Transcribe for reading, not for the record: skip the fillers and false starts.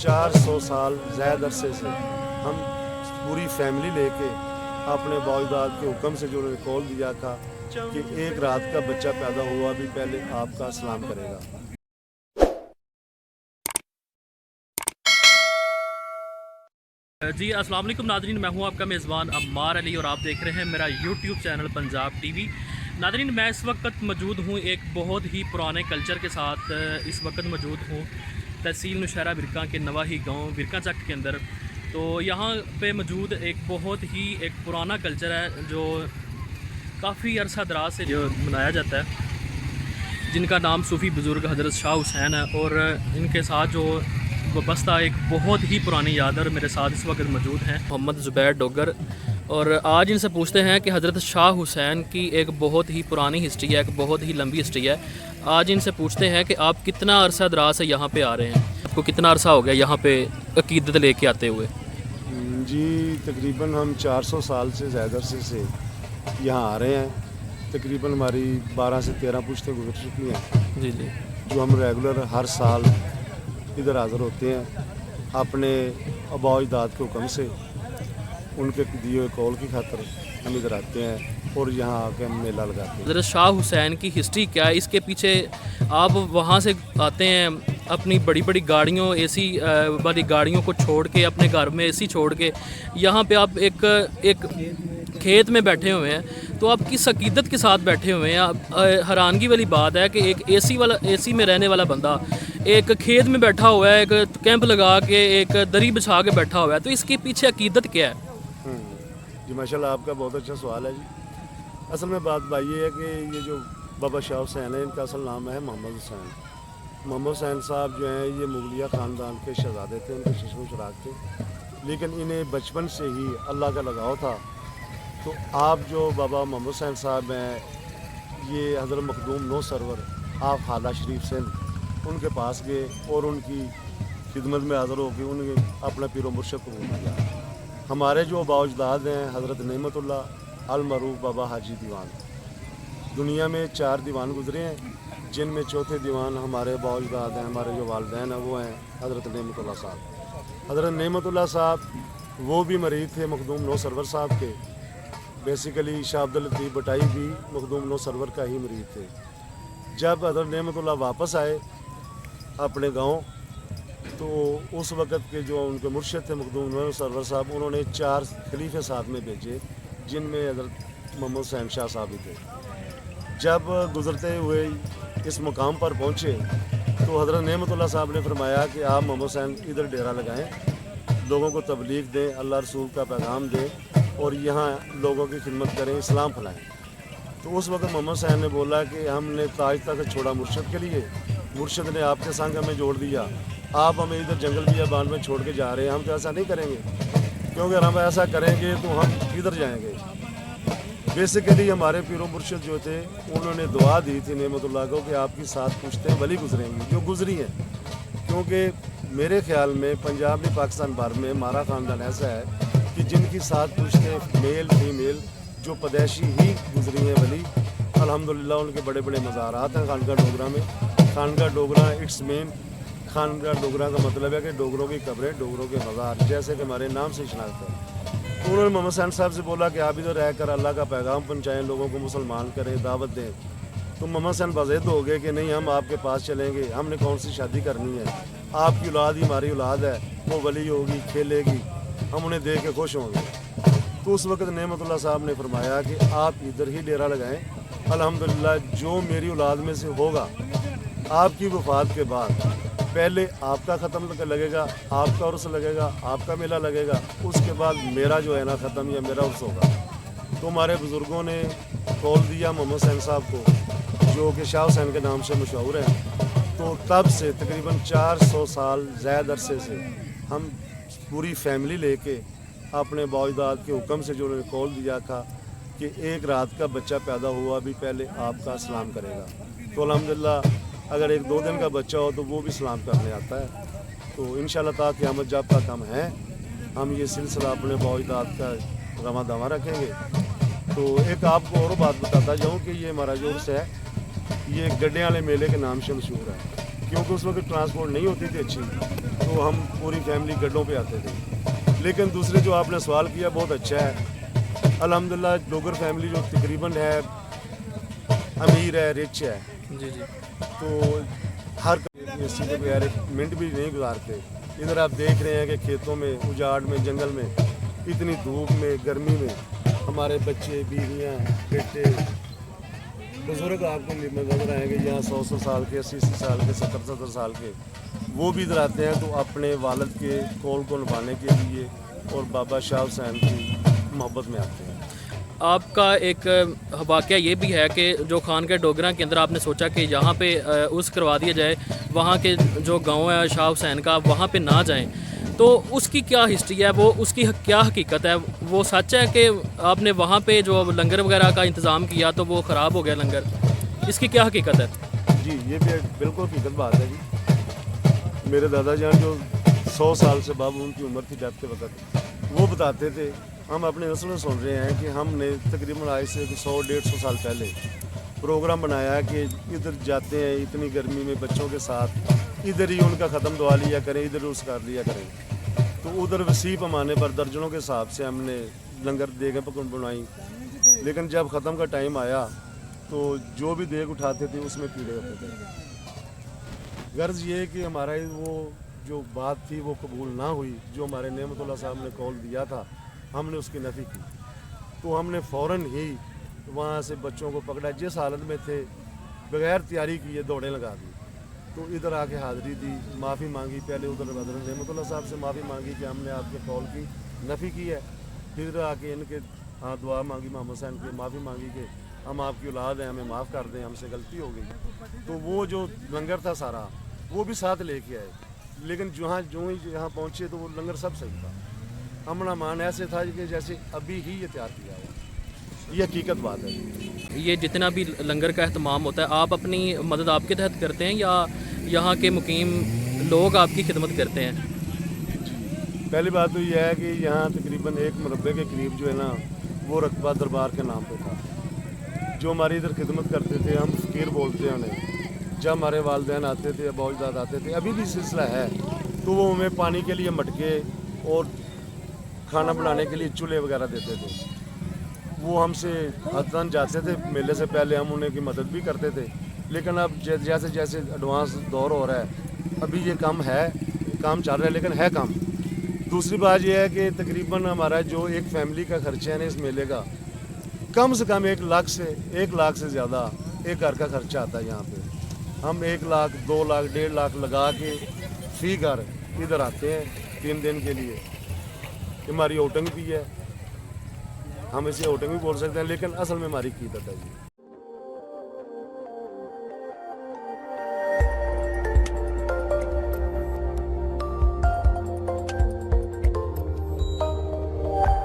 400 साल ज़्यादा अरसे से हम पूरी फैमिली लेके अपने बाउदाद के हुक्म से जो उन्होंने कॉल दिया था कि एक रात का बच्चा पैदा हुआ भी पहले आपका सलाम करेगा। जी अस्सलाम वालेकुम नादरीन, मैं हूं आपका मेज़बान अम्मार अली और आप देख रहे हैं मेरा YouTube channel Punjab TV. Nadreen, मैं इस वक्त मौजूद हूं एक बहुत ही पुराने कल्चर के साथ। इस वक्त मौजूद हूं तहसील नौशहरा बिरका के नवाही गांव बिरका चक के अंदर। तो यहाँ पे मौजूद एक बहुत ही एक पुराना कल्चर है जो काफ़ी अरसा दराज से जो मनाया जाता है, जिनका नाम सूफ़ी बुज़ुर्ग हज़रत शाह हुसैन है। और इनके साथ जो वाबस्ता एक बहुत ही पुरानी याद है। और मेरे साथ इस वक्त मौजूद हैं मोहम्मद ज़ुबैर डोगर, और आज इनसे पूछते हैं कि हज़रत शाह हुसैन की एक बहुत ही पुरानी हिस्ट्री है, एक बहुत ही लंबी हिस्ट्री है। आज इनसे पूछते हैं कि आप कितना अरसा दराज से यहाँ पे आ रहे हैं, आपको कितना अरसा हो गया यहाँ पे अकीदत लेके आते हुए? जी तकरीबन हम 400 साल से ज़्यादा अरसे से यहाँ आ रहे हैं। तकरीबन हमारी 12 से 13 पुश्तें गुजर चुकी हैं। जी जी। जो हम रेगुलर हर साल इधर हाज़िर होते हैं अपने आबा अजदाद के हुक्म से, उनके दिए हुए कॉल की खातिर हम इधर आते हैं और यहाँ आके हम मेला लगाते हैं। हज़रत शाह हुसैन की हिस्ट्री क्या है, इसके पीछे आप वहाँ से आते हैं अपनी बड़ी बड़ी गाड़ियों एसी वाली गाड़ियों को छोड़ के, अपने घर में एसी छोड़ के यहाँ पे आप एक खेत में बैठे हुए हैं। तो आप किस अकीदत के साथ बैठे हुए हैं? आप हैरानगी वाली बात है कि एक एसी में रहने वाला बंदा एक खेत में बैठा हुआ है, एक कैंप लगा के एक दरी बिछा के बैठा हुआ है। तो इसके पीछे अकीदत क्या है? जी माशाल्लाह, आपका बहुत अच्छा सवाल है जी। असल में बात भाई ये है कि ये जो बाबा शाह हुसैन है, इनका असल नाम है मोहम्मद हुसैन। मोहम्मद हुसैन साहब जो हैं ये मुगलिया ख़ानदान के शहज़ादे थे, उनके चश्म चराग थे, लेकिन इन्हें बचपन से ही अल्लाह का लगाव था। तो आप जो बाबा मोहम्मद हुसैन साहब हैं, ये हज़रत मखदूम नो सरवर आप खाला शरीफ से उनके पास गए और उनकी खिदमत में हाज़िर होकर उन्हें अपना पीर मुर्शिद कबूल किया। हमारे जो बाउजदाद हैं हज़रत नेमतुल्लाह अल मरूफ बाबा हाजी दीवान, दुनिया में 4 दीवान गुजरे हैं, जिनमें चौथे दीवान हमारे बाउजदाद हैं, हमारे जो वालिदैन हैं वो हैं हज़रत नेमतुल्लाह साहब। हज़रत नेमतुल्लाह साहब वो भी मरीद थे मखदूम नो सरवर साहब के। बेसिकली शाह अब्दुल लतीफ़ बटाई भी मखदूम नो सरवर का ही मरीद थे। जब हज़रत नेमतुल्लाह वापस आए अपने गांव, तो उस वक़्त के जो उनके मुर्शिद थे मखदूम नो सरवर साहब, उन्होंने 4 खलीफे साथ में भेजे, जिनमें हज़रत मोहम्मद हुसैन शाह साहब भी थे। जब गुज़रते हुए इस मुकाम पर पहुँचे तो हज़रत नेमतुल्लाह साहब ने फरमाया कि आप मोहम्मद हुसैन इधर डेरा लगाएं, लोगों को तबलीग दें, अल्लाह रसूल का पैगाम दें और यहाँ लोगों की खिदमत करें, इस्लाम फैलाएं। तो उस वक्त मोहम्मद हुसैन ने बोला कि हमने ताज तक छोड़ा मुर्शिद के लिए, मुर्शिद ने आपके संग हमें जोड़ दिया, आप हमें इधर जंगल बियाबान में छोड़ के जा रहे हैं। हम तो ऐसा नहीं करेंगे, क्योंकि अगर हम ऐसा करेंगे तो हम किधर जाएंगे। बेसिकली हमारे पीरो मुर्शिद जो थे उन्होंने दुआ दी थी नेमतुल्लाह को कि आपकी 7 पुश्तें भली गुजरेंगी, जो गुजरी हैं। क्योंकि मेरे ख्याल में पंजाब में पाकिस्तान भर में हमारा ख़ानदान ऐसा है कि जिनकी 7 पुश्तें मेल फीमेल जो पैदाइशी ही गुजरी हैं भली, अल्हम्दुलिल्लाह उनके बड़े बड़े मज़ारात हैं खानका डोगरा में। खानका डोगरा इट्स मेन, खानका डोगरा का मतलब है कि डोगरों की कब्रें, डोगरों के मज़ार, जैसे कि हमारे नाम से शनाख्त है। तो उन्होंने मोहम्मद हुसैन साहब से बोला कि आप इधर रहकर अल्लाह का पैगाम पहुँचाएँ, लोगों को मुसलमान करें, दावत दें। तो मोहम्मद हुसैन बाज़िद हो गए कि नहीं, हम आपके पास चलेंगे, हमने कौन सी शादी करनी है, आपकी औलाद ही हमारी औलाद है, वो वली होगी, खेलेगी, हम उन्हें देख के खुश होंगे। तो उस वक्त नेमतुल्लाह साहब ने फरमाया कि आप इधर ही डेरा लगाएं, अल्हम्दुलिल्लाह जो मेरी औलाद में से होगा आपकी वफ़ात के बाद पहले आपका ख़त्म लगेगा, आपका उर्स लगेगा, आपका मेला लगेगा, उसके बाद मेरा जो है ना ख़त्म या मेरा उर्स होगा। तो हमारे बुज़ुर्गों ने कॉल दिया मोहम्मद हुसैन साहब को, जो कि शाह हुसैन के नाम से मशहूर हैं। तो तब से तकरीबन 400 साल ज़्यादा अरसे से हम पूरी फैमिली लेके अपने बाउदाद के हुक्म से जो उन्होंने कॉल दिया था कि एक रात का बच्चा पैदा हुआ भी पहले आपका सलाम करेगा। तो अल्हम्दुलिल्लाह अगर 1-2 दिन का बच्चा हो तो वो भी सलाम करने आता है। तो इंशाअल्लाह ताला क़यामत जब तक हम हैं, हम ये सिलसिला अपने बाउदाद का रवां दवा रखेंगे। तो एक आपको और बात बताता जाऊँ कि ये हमारा जो उर्स है یہ گڈے والے میلے کے نام سے مشہور ہے، کیونکہ اس وقت ٹرانسپورٹ نہیں ہوتی تھی اچھی، تو ہم پوری فیملی گڈوں پہ آتے تھے۔ لیکن دوسرے جو آپ نے سوال کیا بہت اچھا ہے، الحمدللہ ڈوگر فیملی جو تقریباً ہے امیر ہے، رچ ہے، جی جی تو ہر اسی کے بغیر ایک منٹ بھی نہیں گزارتے۔ ادھر آپ دیکھ رہے ہیں کہ کھیتوں میں، اجاڑ میں، جنگل میں، اتنی دھوپ میں، گرمی میں ہمارے بچے، بیویاں، بیٹے، بزرگ آپ کو نظر آئیں گے یہاں 100 سال کے، 80 سال کے، 70 سال کے، وہ بھی ادھر آتے ہیں تو اپنے والد کے قول کو نبھانے کے لیے اور بابا شاہ حسین کی محبت میں آتے ہیں۔ آپ کا ایک واقعہ یہ بھی ہے کہ جو خان کے ڈوگراں کے اندر آپ نے سوچا کہ یہاں پہ اس کروا دیا جائے، وہاں کے جو گاؤں ہے شاہ حسین کا، وہاں پہ نہ جائیں، تو اس کی کیا ہسٹری ہے، وہ اس کی کیا حقیقت ہے؟ وہ سچ ہے کہ آپ نے وہاں پہ جو لنگر وغیرہ کا انتظام کیا تو وہ خراب ہو گیا لنگر، اس کی کیا حقیقت ہے؟ جی یہ بھی ایک بالکل حقیقت بات ہے جی۔ میرے دادا جان جو 100 سال سے بابو ان کی عمر تھی جب کے وقت، وہ بتاتے تھے، ہم اپنے نسل میں سن رہے ہیں کہ ہم نے تقریباً آج سے 100-150 سال پہلے پروگرام بنایا کہ ادھر جاتے ہیں اتنی گرمی میں بچوں کے ساتھ، ادھر ہی ان کا ختم دعا لیا کریں، ادھر اس کر لیا کریں۔ تو ادھر وسیع پیمانے پر درجنوں کے حساب سے ہم نے لنگر دیگیں پکڑ بنوائی، لیکن جب ختم کا ٹائم آیا تو جو بھی دیگ اٹھاتے تھے اس میں کیڑے ہوتے تھے۔ غرض یہ کہ ہمارا وہ جو بات تھی وہ قبول نہ ہوئی، جو ہمارے نعمت اللہ صاحب نے قول دیا تھا ہم نے اس کی نفی کی، تو ہم نے فوراً ہی وہاں سے بچوں کو پکڑا، جس حالت میں تھے بغیر تیاری کیے دوڑیں لگا دی، تو ادھر آ کے حاضری دی، معافی مانگی، پہلے ادھر حضرت نعمت اللہ صاحب سے معافی مانگی کہ ہم نے آپ کے قول کی نفی کی ہے، پھر آ کے ان کے ہاں دعا مانگی محمد حسین کی، معافی مانگی کہ ہم آپ کی اولاد ہیں، ہمیں معاف کر دیں، ہم سے غلطی ہو گئی۔ تو وہ جو لنگر تھا سارا وہ بھی ساتھ لے کے آئے، لیکن جو ہی یہاں پہنچے تو وہ لنگر سب صحیح تھا، امن امان ایسے تھا کہ جیسے ابھی ہی یہ تیار کیا ہے، یہ حقیقت بات ہے۔ یہ جتنا بھی لنگر کا اہتمام ہوتا ہے، آپ اپنی مدد آپ کے تحت کرتے ہیں یا یہاں کے مقیم لوگ آپ کی خدمت کرتے ہیں؟ پہلی بات تو یہ ہے کہ یہاں تقریباً 1 مربع کے قریب جو ہے نا وہ رقبہ دربار کے نام پہ تھا، جو ہماری ادھر خدمت کرتے تھے، ہم فقیر بولتے ہیں انہیں، جب ہمارے والدین آتے تھے، ابا اجداد آتے تھے، ابھی بھی سلسلہ ہے، تو وہ ہمیں پانی کے لیے مٹکے اور کھانا بنانے کے لیے چولہے وغیرہ دیتے تھے، وہ ہم سے حتاً جاتے تھے، میلے سے پہلے ہم انہیں کی مدد بھی کرتے تھے، لیکن اب جیسے جیسے ایڈوانس دور ہو رہا ہے ابھی یہ کام چل رہا ہے، لیکن ہے کم۔ دوسری بات یہ ہے کہ تقریباً ہمارا جو ایک فیملی کا خرچہ ہے نا اس میلے کا، کم سے کم 1 لاکھ سے زیادہ ایک گھر کا خرچہ آتا ہے یہاں پہ۔ ہم 1 لاکھ 2 لاکھ 1.5 لاکھ لگا کے فی گھر ادھر آتے ہیں 3 دن کے لیے۔ ہماری اوٹنگ بھی ہے، ہم اسے اوٹنگ بھی بول سکتے ہیں، لیکن اصل میں ہماری عقیدت ہے جی۔